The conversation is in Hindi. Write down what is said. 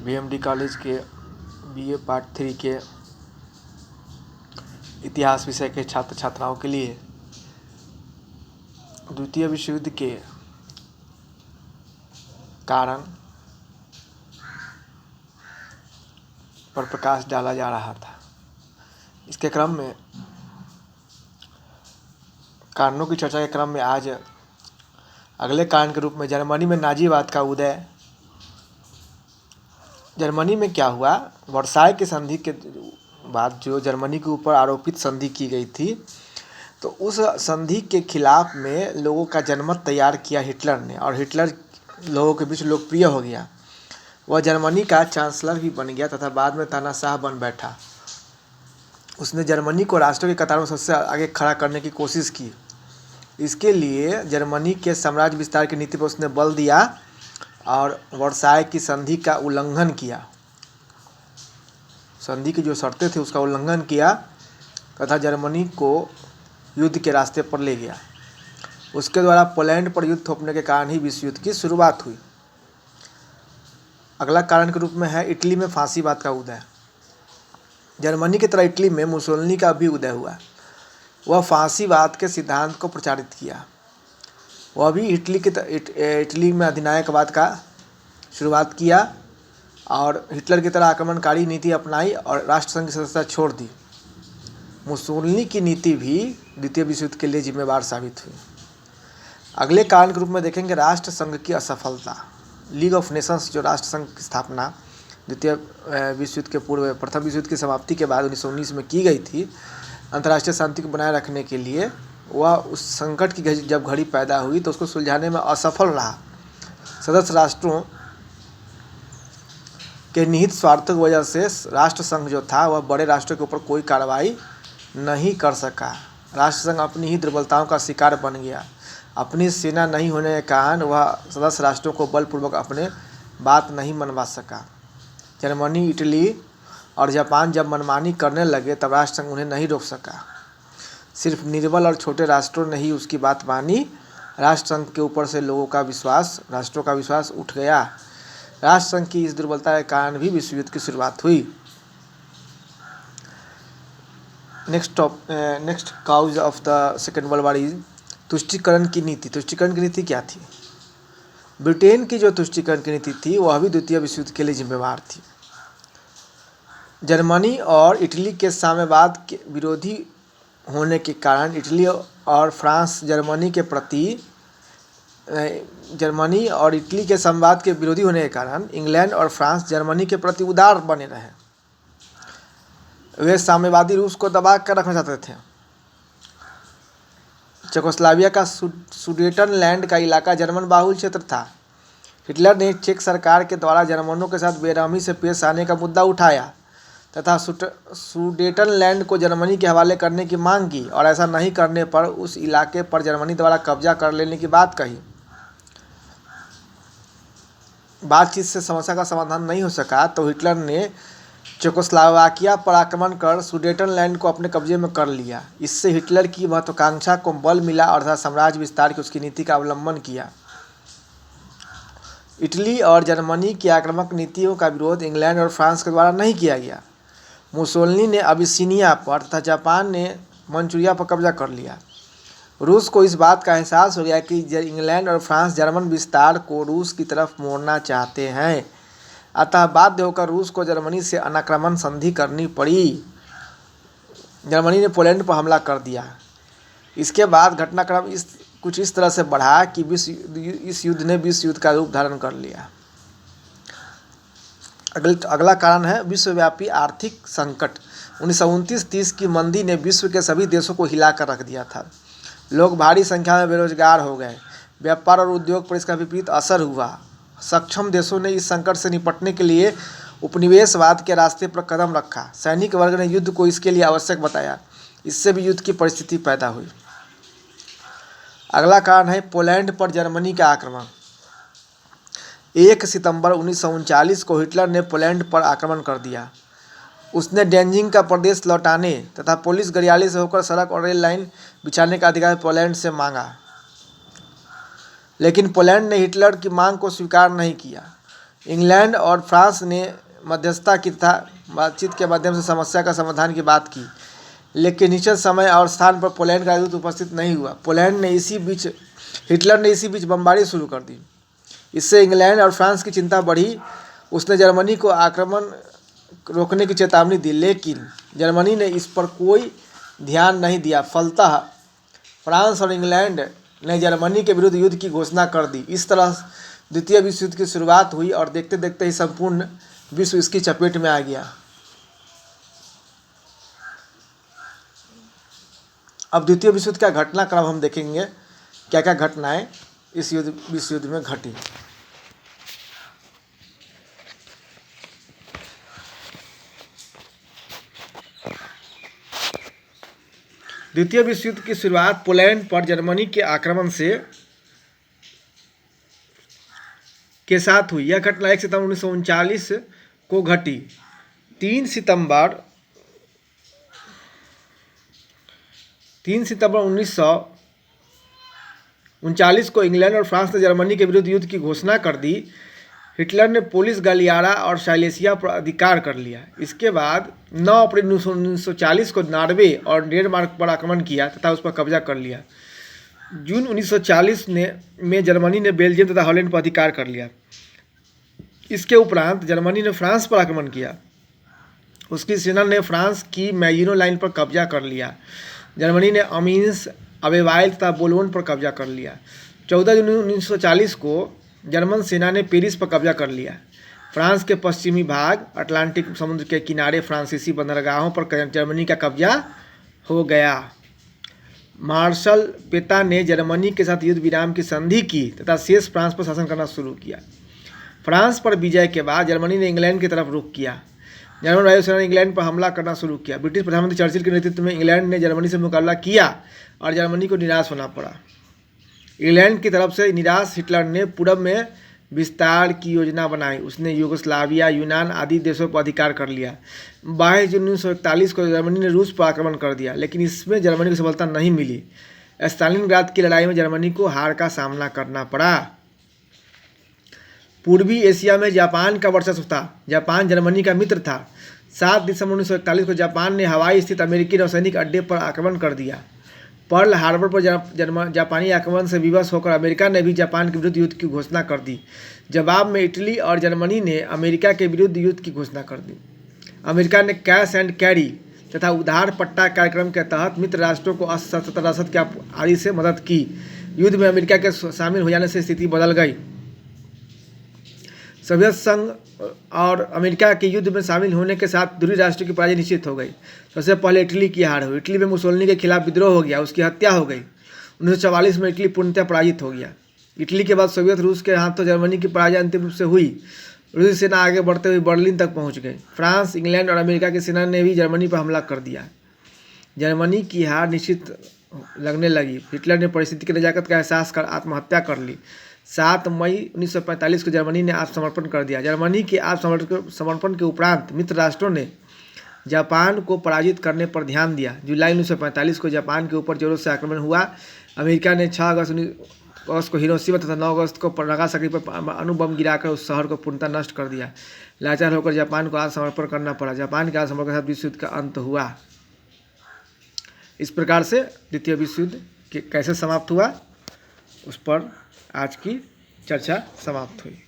बीएमडी कॉलेज के बीए पार्ट 3 के इतिहास विषय के छात्र छात्राओं के लिए द्वितीय विश्व युद्ध के कारण पर प्रकाश डाला जा रहा था। इसके क्रम में कारणों की चर्चा के क्रम में आज अगले कारण के रूप में जर्मनी में नाजीवाद का उदय। जर्मनी में क्या हुआ, वर्साय की संधि के बाद जो जर्मनी के ऊपर आरोपित संधि की गई थी, तो उस संधि के खिलाफ में लोगों का जनमत तैयार किया हिटलर ने, और हिटलर लोगों के बीच लोकप्रिय हो गया। वह जर्मनी का चांसलर भी बन गया तथा बाद में तानाशाह बन बैठा। उसने जर्मनी को राष्ट्र की कतार में सबसे आगे खड़ा करने की कोशिश की। इसके लिए जर्मनी के साम्राज्य विस्तार की नीति पर उसने बल दिया और वर्साय की संधि का उल्लंघन किया। संधि की जो शर्तें थी उसका उल्लंघन किया तथा जर्मनी को युद्ध के रास्ते पर ले गया। उसके द्वारा पोलैंड पर युद्ध थोपने के कारण ही विश्व युद्ध की शुरुआत हुई। अगला कारण के रूप में है इटली में फांसीवाद का उदय। जर्मनी की तरह इटली में मुसोलिनी का भी उदय हुआ। वह फांसीवाद के सिद्धांत को प्रचारित किया। वह भी इटली में अधिनायकवाद का शुरुआत किया और हिटलर की तरह आक्रमणकारी नीति अपनाई और राष्ट्रसंघ की सदस्यता छोड़ दी। मुसोलिनी की नीति भी द्वितीय विश्व युद्ध के लिए जिम्मेवार साबित हुई। अगले कारण के रूप में देखेंगे राष्ट्रसंघ की असफलता। लीग ऑफ नेशंस जो राष्ट्रसंघ की स्थापना द्वितीय विश्व युद्ध के पूर्व प्रथम विश्व युद्ध की समाप्ति के बाद 1919 में की गई थी, अंतर्राष्ट्रीय शांति को बनाए रखने के लिए, वह उस संकट की जब घड़ी पैदा हुई तो उसको सुलझाने में असफल रहा। सदस्य राष्ट्रों के निहित स्वार्थों की वजह से राष्ट्रसंघ जो था वह बड़े राष्ट्रों के ऊपर कोई कार्रवाई नहीं कर सका। राष्ट्रसंघ अपनी ही दुर्बलताओं का शिकार बन गया। अपनी सेना नहीं होने के कारण वह सदस्य राष्ट्रों को बलपूर्वक अपने बात नहीं मनवा सका। जर्मनी, इटली और जापान जब मनमानी करने लगे तब राष्ट्रसंघ उन्हें नहीं रोक सका। सिर्फ निर्बल और छोटे राष्ट्रों ने ही उसकी बात मानी। राष्ट्रसंघ के ऊपर से राष्ट्रों का विश्वास उठ गया। राष्ट्रसंघ की इस दुर्बलता के कारण भी विश्व युद्ध की शुरुआत हुई। Next cause of the second world war is तुष्टीकरण की नीति। तुष्टीकरण की नीति क्या थी? ब्रिटेन की जो तुष्टीकरण की नीति थी वह भी द्वितीय विश्व युद्ध के लिए जिम्मेवार थी। जर्मनी और इटली के साम्यवाद के विरोधी होने के कारण इटली और फ्रांस जर्मनी और इटली के संवाद के विरोधी होने के कारण इंग्लैंड और फ्रांस जर्मनी के प्रति उदार बने रहे। वे साम्यवादी रूस को दबा कर रखना चाहते थे। चेकोस्लोवाकिया का सुडेटनलैंड का इलाका जर्मन बाहुल क्षेत्र था। हिटलर ने चेक सरकार के द्वारा जर्मनों के साथ बेरहमी से पेश आने का मुद्दा उठाया तथा सुडेटनलैंड को जर्मनी के हवाले करने की मांग की, और ऐसा नहीं करने पर उस इलाके पर जर्मनी द्वारा कब्जा कर लेने की बात कही। बातचीत से समस्या का समाधान नहीं हो सका तो हिटलर ने चेकोस्लोवाकिया पर आक्रमण कर सुडेटनलैंड को अपने कब्जे में कर लिया। इससे हिटलर की महत्वाकांक्षा को बल मिला और साम्राज्य विस्तार की उसकी नीति का अवलंबन किया। इटली और जर्मनी की आक्रामक नीतियों का विरोध इंग्लैंड और फ्रांस के द्वारा नहीं किया गया। मुसोलिनी ने अबिसिनिया पर तथा जापान ने मंचूरिया पर कब्जा कर लिया। रूस को इस बात का एहसास हो गया कि इंग्लैंड और फ्रांस जर्मन विस्तार को रूस की तरफ मोड़ना चाहते हैं, अतः बाध्य होकर रूस को जर्मनी से अनाक्रमण संधि करनी पड़ी। जर्मनी ने पोलैंड पर हमला कर दिया। इसके बाद घटनाक्रम कुछ इस तरह से बढ़ा कि इस युद्ध ने विश्व युद्ध का रूप धारण कर लिया। अगला कारण है विश्वव्यापी आर्थिक संकट। 1929-30 की मंदी ने विश्व के सभी देशों को हिलाकर रख दिया था। लोग भारी संख्या में बेरोजगार हो गए। व्यापार और उद्योग पर इसका विपरीत असर हुआ। सक्षम देशों ने इस संकट से निपटने के लिए उपनिवेशवाद के रास्ते पर कदम रखा। सैनिक वर्ग ने युद्ध को इसके लिए आवश्यक बताया। इससे भी युद्ध की परिस्थिति पैदा हुई। अगला कारण है पोलैंड पर जर्मनी का आक्रमण। 1 सितंबर 1939 को हिटलर ने पोलैंड पर आक्रमण कर दिया। उसने डेंजिंग का प्रदेश लौटाने तथा पुलिस गरियाली से होकर सड़क और रेल लाइन बिछाने का अधिकार पोलैंड से मांगा, लेकिन पोलैंड ने हिटलर की मांग को स्वीकार नहीं किया। इंग्लैंड और फ्रांस ने मध्यस्थता की तथा बातचीत के माध्यम से समस्या का समाधान की बात की, लेकिन निश्चित समय और स्थान पर पोलैंड का दूत उपस्थित नहीं हुआ। हिटलर ने इसी बीच बमबारी शुरू कर दी। इससे इंग्लैंड और फ्रांस की चिंता बढ़ी। उसने जर्मनी को आक्रमण रोकने की चेतावनी दी, लेकिन जर्मनी ने इस पर कोई ध्यान नहीं दिया। फलतः फ्रांस और इंग्लैंड ने जर्मनी के विरुद्ध युद्ध की घोषणा कर दी। इस तरह द्वितीय विश्व युद्ध की शुरुआत हुई और देखते देखते ही संपूर्ण विश्व इसकी चपेट में आ गया। अब द्वितीय विश्व युद्ध का घटनाक्रम हम देखेंगे, क्या क्या घटनाएं इस विश्व युद्ध में घटी। द्वितीय विश्व युद्ध की शुरुआत पोलैंड पर जर्मनी के आक्रमण के साथ हुई। यह घटना 1 सितंबर 1939 को घटी। 3 सितंबर 1939 को इंग्लैंड और फ्रांस ने जर्मनी के विरुद्ध युद्ध की घोषणा कर दी। हिटलर ने पोलिस, गलियारा और साइलेसिया पर अधिकार कर लिया। इसके बाद 9 अप्रैल 1940 को नॉर्वे और डेनमार्क पर आक्रमण किया तथा उस पर कब्जा कर लिया। जून 1940 में जर्मनी ने बेल्जियम तथा हॉलैंड पर अधिकार कर लिया। इसके उपरांत जर्मनी ने फ्रांस पर आक्रमण किया। उसकी सेना ने फ्रांस की मैगिनो लाइन पर कब्जा कर लिया। जर्मनी ने अमीन्स, अबेवाइल तथा बोलोन पर कब्जा कर लिया। 14 जून 1940 को जर्मन सेना ने पेरिस पर कब्जा कर लिया। फ्रांस के पश्चिमी भाग, अटलांटिक समुद्र के किनारे फ्रांसीसी बंदरगाहों पर जर्मनी का कब्जा हो गया। मार्शल पेता ने जर्मनी के साथ युद्ध विराम की संधि की तथा शेष फ्रांस पर शासन करना शुरू किया। फ्रांस पर विजय के बाद जर्मनी ने इंग्लैंड की तरफ रुख किया। जर्मन वायुसेना ने इंग्लैंड पर हमला करना शुरू किया। ब्रिटिश प्रधानमंत्री चर्चिल के नेतृत्व में इंग्लैंड ने जर्मनी से मुकाबला किया और जर्मनी को निराश होना पड़ा। इंग्लैंड की तरफ से निराश हिटलर ने पूर्व में विस्तार की योजना बनाई। उसने यूगोस्लाविया, यूनान आदि देशों पर अधिकार कर लिया। 22 जून 1941 को जर्मनी ने रूस पर आक्रमण कर दिया, लेकिन इसमें जर्मनी को सफलता नहीं मिली। स्टालिनग्राद की लड़ाई में जर्मनी को हार का सामना करना पड़ा। पूर्वी एशिया में जापान का वर्चस्व था। जापान जर्मनी का मित्र था। 7 दिसंबर 1941 को जापान ने हवाई स्थित अमेरिकी नौसैनिक अड्डे पर आक्रमण कर दिया। पर्ल हार्बर पर जापानी आक्रमण से विवश होकर अमेरिका ने भी जापान के विरुद्ध युद्ध की घोषणा कर दी। जवाब में इटली और जर्मनी ने अमेरिका के विरुद्ध युद्ध की घोषणा कर दी। अमेरिका ने कैश एंड कैरी तथा उधार पट्टा कार्यक्रम के तहत मित्र राष्ट्रों को अस्त्र रसद के आदि से मदद की। युद्ध में अमेरिका के शामिल हो जाने से स्थिति बदल गई। सोवियत संघ और अमेरिका के युद्ध में शामिल होने के साथ ध्रुवीय राष्ट्रों की पराजय निश्चित हो गई। सबसे पहले इटली की हार हुई। इटली में मुसोलिनी के खिलाफ विद्रोह हो गया, उसकी हत्या हो गई। 1944 में इटली पूर्णतः पराजित हो गया। इटली के बाद सोवियत रूस के हाथों जर्मनी की पराजय अंतिम रूप से हुई। रूसी सेना आगे बढ़ते हुए बर्लिन तक पहुंच गई। फ्रांस, इंग्लैंड और अमेरिका की सेना ने भी जर्मनी पर हमला कर दिया। जर्मनी की हार निश्चित लगने लगी। हिटलर ने परिस्थिति की नजाकत का एहसास कर आत्महत्या कर ली। 7 मई 1945 को जर्मनी ने आत्मसमर्पण कर दिया। जर्मनी के आत्मसमर्पण के उपरांत मित्र राष्ट्रों ने जापान को पराजित करने पर ध्यान दिया। जुलाई 1945 को जापान के ऊपर जोरों से आक्रमण हुआ। अमेरिका ने 6 अगस्त को हिरोशिमा तथा 9 अगस्त को नागासाकी पर अणुबम गिराकर उस शहर को पूर्णतः नष्ट कर दिया। लाचार होकर जापान को आत्मसमर्पण करना पड़ा। जापान के आत्मसमर्पण के साथ विश्व युद्ध का अंत हुआ। इस प्रकार से द्वितीय विश्व युद्ध कैसे समाप्त हुआ उस पर आज की चर्चा समाप्त हुई।